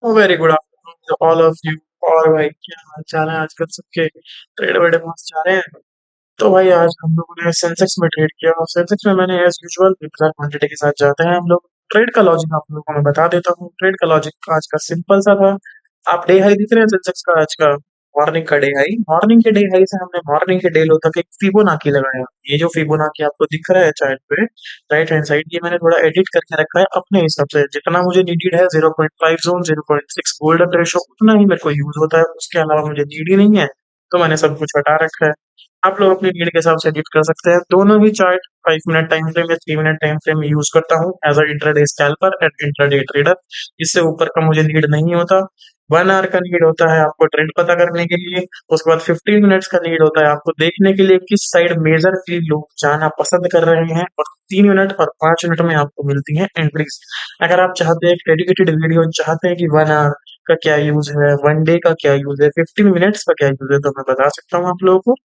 Very good afternoon to all of you. और भाई क्या हाल चाल है आजकल सबके? ट्रेड वेड मस्त जा रहे हैं? तो भाई आज हम लोगों ने सेंसेक्स में ट्रेड किया और सेंसेक्स में मैंने एज यूजुअल बिग क्वांटिटी के साथ जाते हैं हम लोग। ट्रेड का लॉजिक आप लोगों को मैं बता देता हूँ। ट्रेड का लॉजिक आज का सिंपल सा था। आप डे हाई दिख रहे हैं सेंसेक्स का आज का? मॉर्निंग का डे हाई, मॉर्निंग के डे हाई से हमने मॉर्निंग के डे लो तक एक फिबोनाची लगाया। ये जो फिबोनाची आपको दिख रहा है चार्ट पे राइट हैंड साइड, ये मैंने थोड़ा एडिट करके रखा है अपने हिसाब से। जितना मुझे नीडेड है 0.5 जोन, 0.6 गोल्डन रेशो, उतना ही मेरे को यूज होता है। उसके अलावा मुझे नीड ही नहीं है, तो मैंने सब कुछ हटा रखा है। आप लोग अपनी नीड के हिसाब से एडिट कर सकते हैं। दोनों ही चार्ट 5 मिनट टाइम फ्रेम या 3 मिनट टाइम फ्रेम में यूज करता हूँ as a intraday scalper and intraday trader. इससे ऊपर का मुझे नीड नहीं होता। 1 आवर का नीड होता है आपको ट्रेंड पता करने के लिए। उसके बाद 15 मिनट्स का नीड होता है आपको देखने के लिए किस साइड मेजरली लोग जाना पसंद कर रहे हैं। और 3 मिनट और 5 मिनट में आपको मिलती है एंट्रीज। अगर आप चाहते हैं एक डेडिकेटेड वीडियो, चाहते हैं कि 1 आवर का क्या यूज है, 1 डे का क्या यूज है, 15 मिनट्स का क्या यूज है, तो मैं बता सकता हूँ आप लोगों को।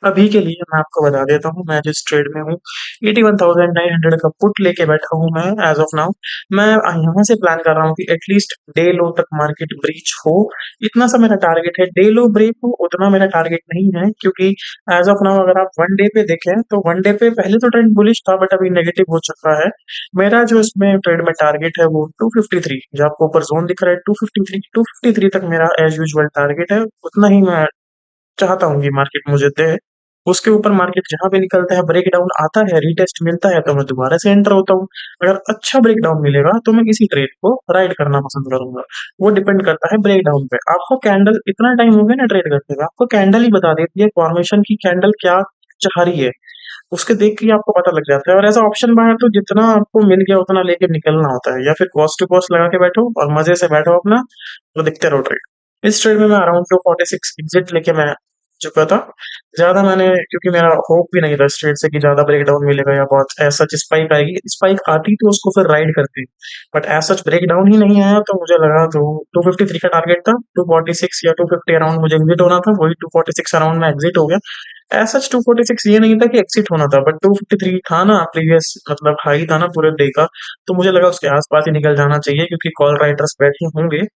अभी के लिए मैं आपको बता देता हूँ मैं जिस ट्रेड में हूँ। 81,900 का पुट लेके बैठा हूँ मैं एज ऑफ नाउ। मैं यहाँ से प्लान कर रहा हूँ कि एटलीस्ट डे लो तक मार्केट ब्रीच हो। इतना सा मेरा टारगेट है। डे लो ब्रेक हो उतना मेरा टारगेट नहीं है, क्योंकि एज ऑफ नाउ अगर आप 1 डे पे देखें तो 1 डे पे पहले तो ट्रेंड बुलिश था बट अभी नेगेटिव हो चुका है। मेरा जो इसमें ट्रेड में टारगेट है वो 253, जो आपको ऊपर जोन दिख रहा है 253 तक मेरा एज यूजुअल टारगेट है। उतना ही मैं चाहता हूँ कि मार्केट मुझे दे। उसके ऊपर मार्केट जहाँ पे निकलता है, ब्रेकडाउन आता है, रीटेस्ट मिलता है, तो मैं दोबारा से एंटर होता हूँ। अगर अच्छा ब्रेकडाउन मिलेगा तो मैं किसी ट्रेड को राइड करना पसंद करूंगा। वो डिपेंड करता है ब्रेकडाउन पे। आपको कैंडल इतना टाइम हो गया ना ट्रेड करते हुए, आपको कैंडल ही बता देती है फॉर्मेशन की कैंडल क्या चाह रही है। उसके देख के ही आपको पता लग जाता है। और ऐसा ऑप्शन बाहर तो जितना आपको मिल गया उतना लेके निकलना होता है, या फिर कॉस्ट टू कॉस्ट लगा के बैठो और मजे से बैठो अपना, तो दिखते रहो ट्रेड। इस ट्रेड में मैं अराउंड 246 एग्जिट लेके मैं चुका था। ज्यादा मैंने, क्योंकि मेरा होप भी नहीं था इस ट्रेड से कि ज्यादा ब्रेकडाउन मिलेगा या बहुत ऐसा स्पाइक आएगी। स्पाइक आती तो उसको फिर राइड करती, बट एज सच ब्रेकडाउन ही नहीं आया, तो मुझे लगा तो 253 का टारगेट था। 246 या 250 अराउंड मुझे एग्जिट होना था, वही 246 अराउंड में एग्जिट हो गया। एज सच 246 ये नहीं था कि एक्सिट होना था, बट 253 था ना, प्रीवियस मतलब हाई था ना पूरे डे का। तो मुझे लगा उसके आसपास ही निकल जाना चाहिए, क्योंकि कॉल राइटर्स बैठे होंगे।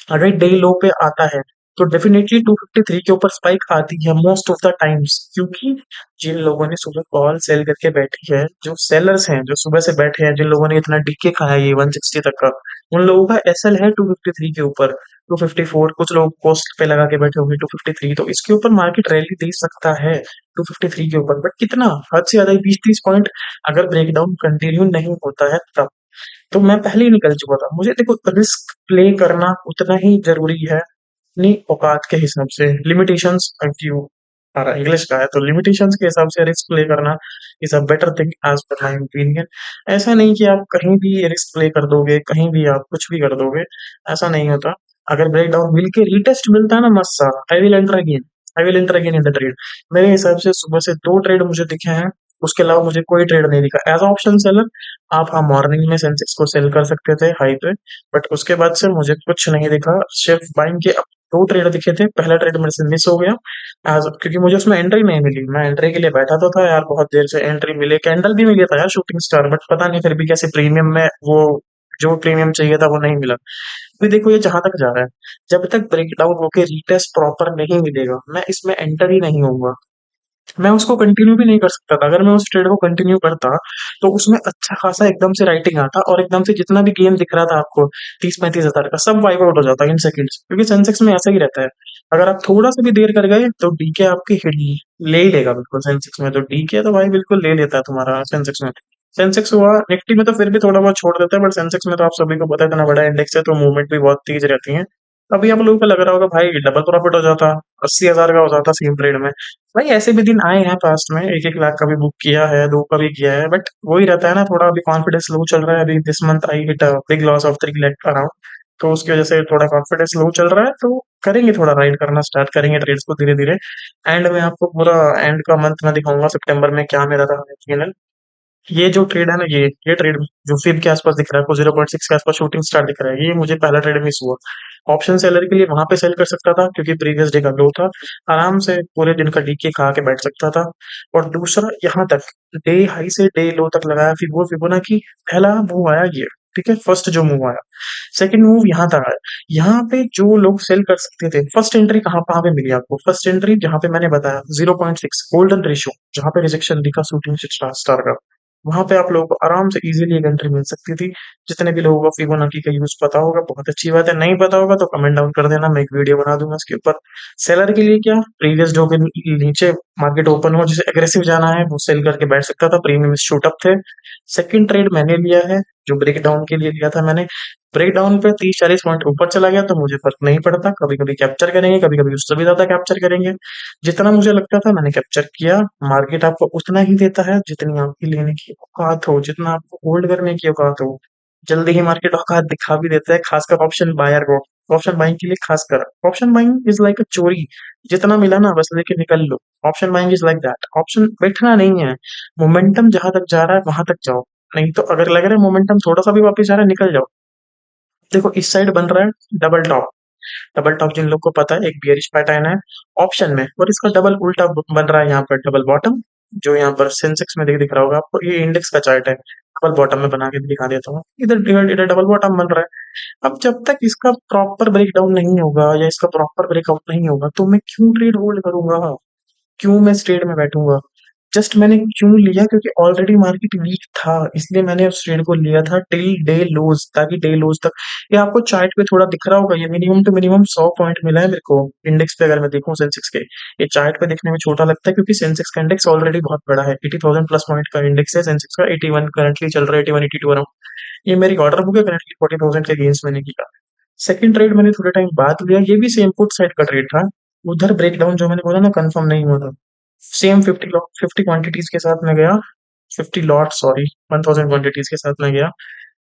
अगर डे लो पे आता है तो डेफिनेटली 253 के ऊपर स्पाइक आती है मोस्ट ऑफ द टाइम्स, क्योंकि जिन लोगों ने सुबह कॉल सेल करके बैठी है, जो सेलर्स हैं जो सुबह से बैठे हैं, जिन लोगों ने इतना डीके खाया है ये 160 तक का, उन लोगों का एसएल है 253 के ऊपर। 254 कुछ लोग पोस्ट पे लगा के बैठे होंगे 253, तो इसके ऊपर मार्केट रैली दे सकता है 253 के ऊपर। बट कितना, हद से ज्यादा 20-30 पॉइंट अगर ब्रेकडाउन कंटिन्यू नहीं होता है तब। तो मैं पहले ही निकल चुका था। मुझे देखो रिस्क प्ले करना उतना ही जरूरी है अपनी औकात के हिसाब से। लिमिटेशंस यू हमारा इंग्लिश का है, तो लिमिटेशंस के हिसाब से रिस्क प्ले करना is a better thing as per my opinion. ऐसा नहीं कि आप कहीं भी रिस्क प्ले कर दोगे, कहीं भी आप कुछ भी कर दोगे, ऐसा नहीं होता। अगर ब्रेक डाउन मिल के रीटेस्ट मिलता है ना मस्त सा, I will enter again, I will enter again in the trade. मेरे हिसाब से सुबह से 2 ट्रेड मुझे दिखे हैं, उसके अलावा मुझे कोई ट्रेड नहीं दिखा एज ऑप्शन सेलर। आप हाँ मॉर्निंग में सेंसेक्स को सेल कर सकते थे हाई पे, बट उसके बाद से मुझे कुछ नहीं दिखा। सिर्फ बाइंग के 2 ट्रेड दिखे थे। पहला ट्रेड मेरे से मिस हो गया एज, क्योंकि मुझे उसमें एंट्री नहीं मिली। मैं एंट्री के लिए बैठा तो था यार, बहुत देर से एंट्री मिले, कैंडल भी मिला था यार शूटिंग स्टार, बट पता नहीं फिर भी कैसे प्रीमियम में वो जो प्रीमियम चाहिए था वो नहीं मिला। अभी देखो ये जहां तक जा रहा है, जब तक ब्रेकडाउन होके रीटेस्ट प्रॉपर नहीं मिलेगा मैं इसमें एंटर ही नहीं होऊंगा। मैं उसको कंटिन्यू भी नहीं कर सकता था। अगर मैं उस ट्रेड को कंटिन्यू करता तो उसमें अच्छा खासा एकदम से राइटिंग आता, और एकदम से जितना भी गेम दिख रहा था आपको 30-35 हजार का, सब वाइप आउट हो जाता इन सेकंड्स, क्योंकि सेंसेक्स में ऐसा ही रहता है। अगर आप थोड़ा सा भी देर कर गए तो डीके आपके हिट ले ही लेगा बिल्कुल। सेंसेक्स में तो डीके तो भाई बिल्कुल ले लेता है तुम्हारा सेंसेक्स में। सेंसेक्स हुआ, निफ्टी में तो फिर भी थोड़ा बहुत छोड़ देता है, बट सेंसेक्स में तो आप सभी को पता है इतना बड़ा इंडेक्स है, तो मूवमेंट भी बहुत तेज रहती है। अभी आप लोगों को लग रहा होगा भाई डबल प्रॉफिट हो जाता, 80 हजार का हो जाता सेम ट्रेड में। भाई ऐसे भी दिन आए हैं पास्ट में, 1-1 लाख का भी बुक किया है, 2 का भी किया है, बट वही रहता है ना, थोड़ा अभी कॉन्फिडेंस लो चल रहा है। अभी this month I hit big loss of 3 lakh around, तो उसकी वजह से थोड़ा कॉन्फिडेंस लो चल रहा है। तो करेंगे थोड़ा राइड करना स्टार्ट करेंगे ट्रेड्स को धीरे धीरे। एंड में आपको पूरा एंड का मंथ में दिखाऊंगा सितंबर में क्या मेरा रहा। ये जो ट्रेड है ना, ये ट्रेड जो फिब के आसपास दिख रहा है, आपको 0.6 के आसपास शूटिंग स्टार दिख रहा है, ये मुझे पहला ट्रेड मिस हुआ। ऑप्शन सेलर के लिए वहां पे सेल कर सकता था क्योंकि प्रीवियस डे का लो था, आराम से पूरे दिन का डीके खा के बैठ सकता था। और दूसरा यहाँ तक डे हाई से डे लो तक लगाया फिबोनाची, पहला मूव आया ये, ठीक है, फर्स्ट जो मूव आया। सेकंड मूव यहाँ तक आया। यहाँ पे जो लोग सेल कर सकते थे, फर्स्ट एंट्री कहाँ पे मिली आपको? फर्स्ट एंट्री जहाँ पे मैंने बताया 0.6 गोल्डन रेशियो, जहाँ पे रिजेक्शन दिखा शूटिंग स्टार स्टार का, वहां पे आप लोगों को आराम से इजीली एक एंट्री मिल सकती थी। जितने भी लोगों को फिबोनाची का यूज पता होगा बहुत अच्छी बात है, नहीं पता होगा तो कमेंट डाउन कर देना, मैं एक वीडियो बना दूंगा उसके ऊपर। सेलर के लिए क्या, प्रीवियस जो के नीचे मार्केट ओपन हो, जिसे एग्रेसिव जाना है वो सेल करके बैठ सकता था, प्रीमियम शूट अप थे। सेकंड ट्रेड मैंने लिया है, जो ब्रेक डाउन के लिए लिया था मैंने। ब्रेक डाउन पे 30-40 पॉइंट ऊपर चला गया तो मुझे फर्क नहीं पड़ता, कभी कभी कैप्चर करेंगे, कभी कभी उससे भी ज्यादा कैप्चर करेंगे। जितना मुझे लगता था मैंने कैप्चर किया। मार्केट आपको उतना ही देता है जितनी आपकी लेने की औकात हो, जितना आपको होल्ड करने की औकात हो। जल्दी ही मार्केट औकात दिखा भी देता है, खासकर ऑप्शन बायर को। ऑप्शन बाइंग के लिए खासकर option buying is like a चोरी। जितना मिला ना बस लेके निकल लो। Option buying is like that, option बैठना नहीं है। मोमेंटम जहां तक जा रहा है वहां तक जाओ। नहीं तो अगर लग रहा है मोमेंटम थोड़ा सा भी वापस जा रहा है, निकल जाओ। देखो इस साइड बन रहा है डबल टॉप। डबल टॉप जिन लोग को पता है एक बियरिश पैटर्न है ऑप्शन में, और इसका डबल उल्टा बन रहा है यहाँ पर डबल बॉटम। जो यहाँ पर सेंसेक्स में दिख रहा होगा आपको, ये इंडेक्स का चार्ट है, डबल बॉटम में बना के दिखा देता हूँ। इधर इधर इधर डबल बॉटम बन रहा है। अब जब तक इसका प्रॉपर ब्रेकडाउन नहीं होगा या इसका प्रॉपर ब्रेकआउट नहीं होगा तो मैं क्यों ट्रेड होल्ड करूंगा? क्यों मैं इस ट्रेड में बैठूंगा? जस्ट मैंने क्यों लिया, क्योंकि ऑलरेडी मार्केट वीक था, इसलिए मैंने उस ट्रेड को लिया था टिल डे लोज, ताकि डे लोज तक। ये आपको चार्ट पे थोड़ा दिख रहा होगा, ये मिनिमम टू मिनिमम 100 पॉइंट मिला है मेरे को इंडेक्स पे। अगर मैं देखूं सेंसेक्स के, ये चार्ट पे देखने में छोटा लगता है क्योंकि सेंसेक्स का इंडेक्स ऑलरेडी बहुत बड़ा है, 80,000 प्लस पॉइंट का इंडेक्स है सेंसेक्स का। 81 करंटली चल रहा है, 81 82 अराउंड। ये मेरी ऑर्डर बुक है, करंटली 40,000 के गेंस मैंने किया। सेकंड ट्रेड मैंने थोड़े टाइम बाद लिया, ये भी सेम पुट साइड का ट्रेड था। उधर ब्रेकडाउन जो मैंने बोला ना कंफर्म नहीं हुआ था, सेम 50 क्वांटिटीज के साथ मैं गया। 50 लॉट, सॉरी, 1000 क्वांटिटीज के साथ मैं गया।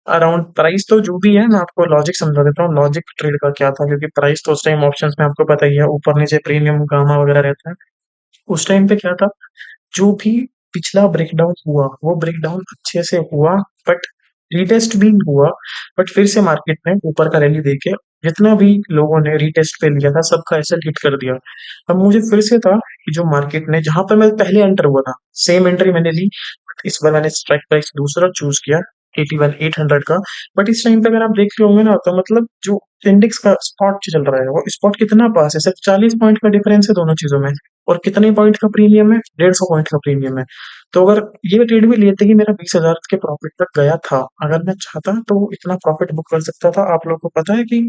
अराउंड प्राइस तो जो भी है, मैं आपको लॉजिक समझा देता हूँ लॉजिक ट्रेड का क्या था, क्योंकि प्राइस तो उस टाइम ऑप्शंस में आपको पता ही है ऊपर नीचे प्रीमियम गामा वगैरह रहता है। उस टाइम पे क्या था, जो भी पिछला ब्रेकडाउन हुआ वो ब्रेकडाउन अच्छे से हुआ, बट रीटेस्ट भी हुआ। बट फिर से मार्केट ने ऊपर का रैली देके जितना भी लोगों ने रीटेस्ट पे लिया था सबका एसेट हिट कर दिया। अब मुझे फिर से था कि जो मार्केट ने जहां पर मैं पहले एंटर हुआ था सेम एंट्री मैंने ली, बट इस बार मैंने स्ट्राइक प्राइस दूसरा चूज किया, 81,800 का। बट इस टाइम पे अगर आप देख रहे होंगे ना तो मतलब जो इंडेक्स का स्पॉट चल रहा है वो स्पॉट कितना पास है, सिर्फ 40 पॉइंट का डिफरेंस है दोनों चीजों में। और कितने पॉइंट का प्रीमियम है, 150 पॉइंट का प्रीमियम है। तो अगर ये ट्रेड भी लेते ही मेरा 20,000 के प्रॉफिट तक गया था, अगर मैं चाहता तो इतना प्रॉफिट बुक कर सकता था। आप लोगों को पता है कि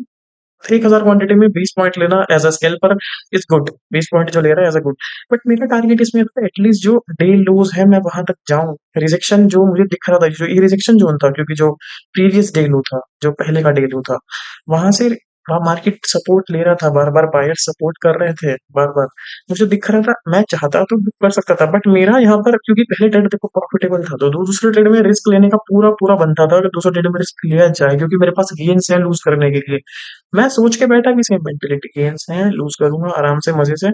1000 क्वांटिटी में 20 पॉइंट लेना as a scalper is good. 20 point जो ले रहा है एज अ गुड। बट मेरा टारगेट इसमें था एटलीस्ट जो डे लूज है मैं वहां तक जाऊं। रिजेक्शन जो मुझे दिख रहा था, जो ये रिजेक्शन जोन था, क्योंकि जो प्रीवियस डे लो था, जो पहले का डे लो था, वहां से वहाँ मार्केट सपोर्ट ले रहा था, बार बार बायर सपोर्ट कर रहे थे, बार बार मुझे दिख रहा था। मैं चाहता तो बुक कर सकता था, बट मेरा यहाँ पर क्योंकि पहले ट्रेड देखो प्रॉफिटेबल था तो दूसरे ट्रेड में रिस्क लेने का पूरा पूरा बनता था कि दूसरे ट्रेड में रिस्क लिया जाए, क्योंकि मेरे पास गेन्स है लूज करने के लिए। मैं सोच के बैठा कि सेम मेंटेलिटी गेन्स हैं, लूज करूंगा आराम से मजे से।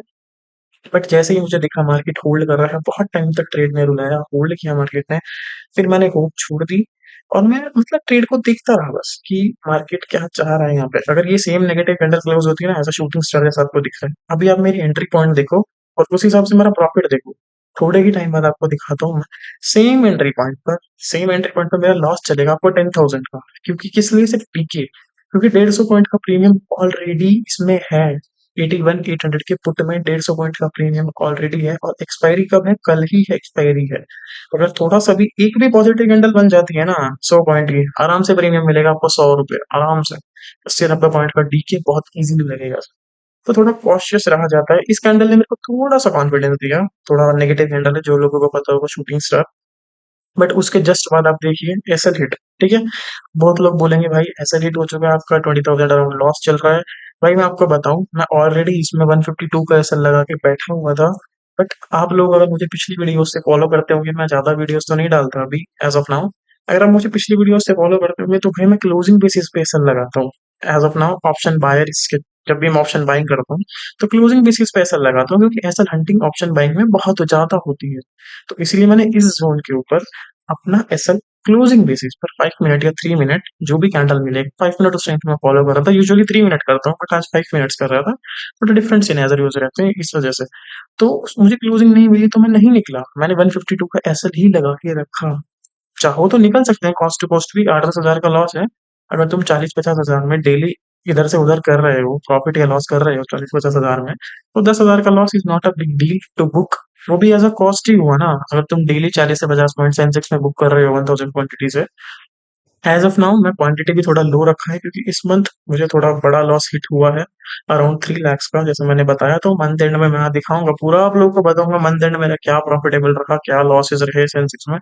बट जैसे ही मुझे दिखा मार्केट होल्ड कर रहा है, बहुत टाइम तक ट्रेड में रुलाया, होल्ड किया मार्केट ने, फिर मैंने होप छोड़ दी। और मैं मतलब ट्रेड को देखता रहा बस कि मार्केट क्या चाह रहा है यहाँ पे। अगर ये सेम नेगेटिव कैंडल क्लोज होती है ना, ऐसा शूटिंग स्टार जैसा आपको दिख रहा है, अभी आप मेरी एंट्री पॉइंट देखो और उस हिसाब से मेरा प्रॉफिट देखो। थोड़े ही टाइम बाद आपको दिखाता हूँ मैं। सेम एंट्री पॉइंट पर मेरा लॉस चलेगा आपको 10,000 का, क्योंकि किस लिए, सिर्फ पीके, क्योंकि 150 पॉइंट का प्रीमियम ऑलरेडी इसमें है। 81,800 के पुट में 150 पॉइंट का प्रीमियम ऑलरेडी है, और एक्सपायरी कब है, कल ही है एक्सपायरी है। अगर थोड़ा सा भी एक भी पॉजिटिव कैंडल बन जाती है ना 100 पॉइंट की, आराम से प्रीमियम मिलेगा आपको 100 रुपए आराम से। 80-90 पॉइंट का डीके बहुत इजीली लगेगा। तो थोड़ा कॉशियस रहा जाता है। इस कैंडल ने मेरे को थोड़ा सा कॉन्फिडेंस दिया। थोड़ा नेगेटिव कैंडल है, जो लोगों को पता होगा शूटिंग स्टार। बट उसके जस्ट बाद आप देखिए एसएल हिट। ठीक है, बहुत लोग बोलेंगे भाई एसएल हिट हो चुका है आपका, 20,000 अराउंड लॉस चल रहा है। भाई मैं आपको बताऊं, मैं ऑलरेडी इसमें 152 का एसएल लगा के बैठा हुआ था। बट आप लोग अगर मुझे पिछली वीडियो से फॉलो करते होंगे, मैं ज्यादा वीडियोस तो नहीं डालता अभी एज ऑफ नाउ। अगर आप मुझे पिछली वीडियो से फॉलो करते होंगे तो भाई मैं क्लोजिंग बेसिस पे एसएल लगाता हूँ। As of now option buyer इसके, जब भी मैं ऑप्शन बाइंग करता हूँ तो क्लोजिंग बेसिस पे एसएल लगाता हूँ, क्योंकि एसएल हंटिंग ऑप्शन बाइंग में बहुत ज्यादा होती है। तो इसलिए मैंने इस जोन के ऊपर अपना एसएल क्लोजिंग बेसिस पर 5 मिनट या 3 मिनट जो भी कैंडल मिले, 5 मिनट उस टाइम पे मैं फॉलो कर रहा था। यूजुअली 3 मिनट करता हूँ बट आज 5 मिनट्स कर रहा था। बट डिफरेंट सिनेरियो यूज रहते हैं इस वजह से। तो मुझे क्लोजिंग नहीं मिली तो मैं नहीं निकला, मैंने 152 का एसएल ही लगा के रखा। चाहो तो निकल सकते हैं कॉस्ट टू कॉस्ट भी। 8-10 हज़ार का लॉस है। अगर तुम 40-50 हज़ार में डेली इधर से उधर कर रहे हो, प्रॉफिट या लॉस कर रहे हो 40-50 हज़ार में, तो 10 हज़ार का loss is not a big deal to book. वो भी एज अ कॉस्ट ही हुआ ना। अगर तुम डेली 40 से 50 पॉइंट सेंसेक्स में बुक कर रहे हो 1000 क्वांटिटी से। एज ऑफ नाउ मैं क्वांटिटी भी थोड़ा लो रखा है, क्योंकि इस मंथ मुझे थोड़ा बड़ा लॉस हिट हुआ है, अराउंड 3 लाख का, जैसे मैंने बताया। तो मंथ एंड में मैं दिखाऊंगा पूरा, आप लोगों को बताऊंगा मंथ एंड मेरा क्या प्रॉफिटेबल रहा, क्या लॉसेस रहे सेंसेक्स में।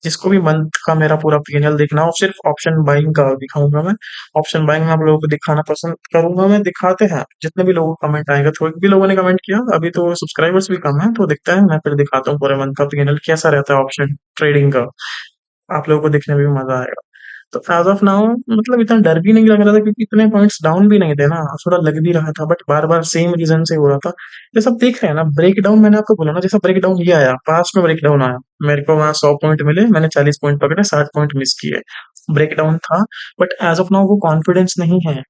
जिसको भी मंथ का मेरा पूरा पीएनएल देखना हो, सिर्फ ऑप्शन बाइंग का दिखाऊंगा मैं। ऑप्शन बाइंग में आप लोगों को दिखाना पसंद करूंगा मैं। दिखाते हैं जितने भी लोगों को कमेंट आएगा। थोड़े भी लोगों ने कमेंट किया, अभी तो सब्सक्राइबर्स भी कम है, तो दिखता है। मैं फिर दिखाता हूँ पूरे मंथ का पीएनएल कैसा रहता है ऑप्शन ट्रेडिंग का। आप लोगों को देखने में भी मजा आएगा। तो एज ऑफ नाउ मतलब इतना डर भी नहीं लग रहा था, क्योंकि इतने पॉइंट्स डाउन भी नहीं थे ना। थोड़ा लग भी रहा था, बट बार बार सेम रीजन से हो रहा था। ये सब देख रहे हैं ना, ब्रेक डाउन मैंने आपको बोला ना, जैसा ब्रेक डाउन ये आया, पास्ट में ब्रेक डाउन आया। मेरे को वहाँ 100 पॉइंट मिले, मैंने 40 पॉइंट पकड़े, 60 पॉइंट मिस किए। ब्रेक डाउन था। बट एज ऑफ नाउ वो कॉन्फिडेंस नहीं है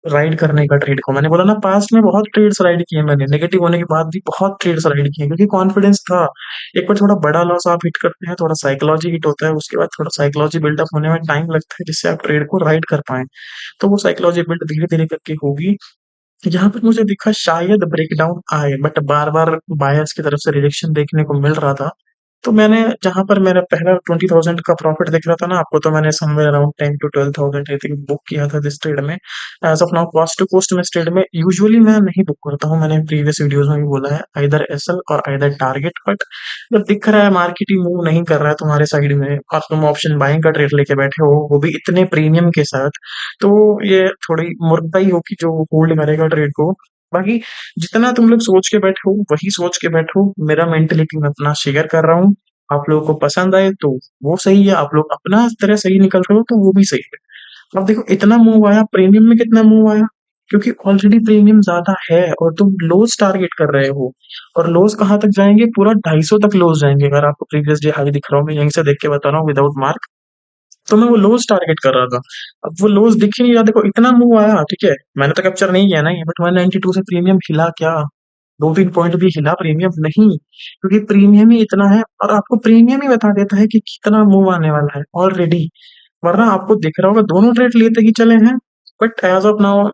राइड करने का ट्रेड को। मैंने बोला ना, पास्ट में बहुत ट्रेड्स राइड किए मैंने, नेगेटिव होने के बाद भी बहुत ट्रेड्स राइड किए, क्योंकि कॉन्फिडेंस था। एक बार थोड़ा बड़ा लॉस आप हिट करते हैं, थोड़ा साइकोलॉजी हिट होता है, उसके बाद थोड़ा साइकोलॉजी बिल्डअप होने में टाइम लगता है, जिससे आप ट्रेड को राइड कर पाए। तो वो साइकोलॉजी बिल्ड धीरे धीरे करके होगी। यहाँ पर मुझे दिखा शायद ब्रेकडाउन आए, बट बार बार बायर्स की तरफ से रिजेक्शन देखने को मिल रहा था। तो मैंने, जहां पर मेरा पहला 20,000 का प्रॉफिट दिख रहा था ना आपको, तो मैंने somewhere around 10 to 12,000 I think book किया था दिस ट्रेड में। As of now cost to cost में इस ट्रेड में यूजुअली मैं नहीं बुक करता हूँ, मैंने प्रीवियस वीडियोस में भी बोला है, आइदर एसएल और आइदर टारगेट। बट जब दिख रहा है मार्केट ही मूव नहीं कर रहा है तुम्हारे साइड में, और तुम ऑप्शन बाइंग का ट्रेड लेके बैठे हो, वो भी इतने प्रीमियम के साथ, तो ये थोड़ी मूर्खताई होगी जो होल्ड करेगा ट्रेड को। बाकी जितना तुम लोग सोच के बैठे हो वही सोच के बैठो। मेरा मेंटेलिटी मैं अपना शेयर कर रहा हूँ। आप लोगों को पसंद आए तो वो सही है, आप लोग अपना तरह सही निकल रहे हो तो वो भी सही है। अब देखो इतना मूव आया, प्रीमियम में कितना मूव आया, क्योंकि ऑलरेडी प्रीमियम ज्यादा है और तुम लोज टारगेट कर रहे हो। और लोज कहाँ तक जाएंगे, पूरा 250 तक लोज जाएंगे। अगर आपको प्रीवियस डे हाई दिख रहा हूँ, मैं यहीं से देख के बता रहा हूँ विदाउट मार्क। तो मैं वो लोज टारगेट कर रहा था। अब वो लोज दिख ही नहीं रहा। देखो इतना मूव आया, ठीक है, मैंने तो कैप्चर नहीं किया ना ये, बट 192 से प्रीमियम हिला क्या? 2-3 पॉइंट भी हिला प्रीमियम नहीं, क्योंकि प्रीमियम ही इतना है। और आपको प्रीमियम ही बता देता है कि कितना मूव आने वाला है ऑलरेडी। वरना आपको दिख रहा होगा दोनों ट्रेड लेते ही चले हैं। बट एज ऑफ नाउ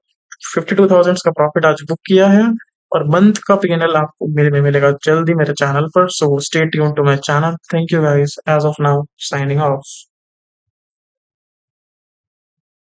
52,000 का प्रॉफिट आज बुक किया है। और मंथ का पीएनएल आपको मेरे में मिलेगा जल्दी मेरे चैनल पर। So stay tune to my channel. Thank you guys. As of now signing of.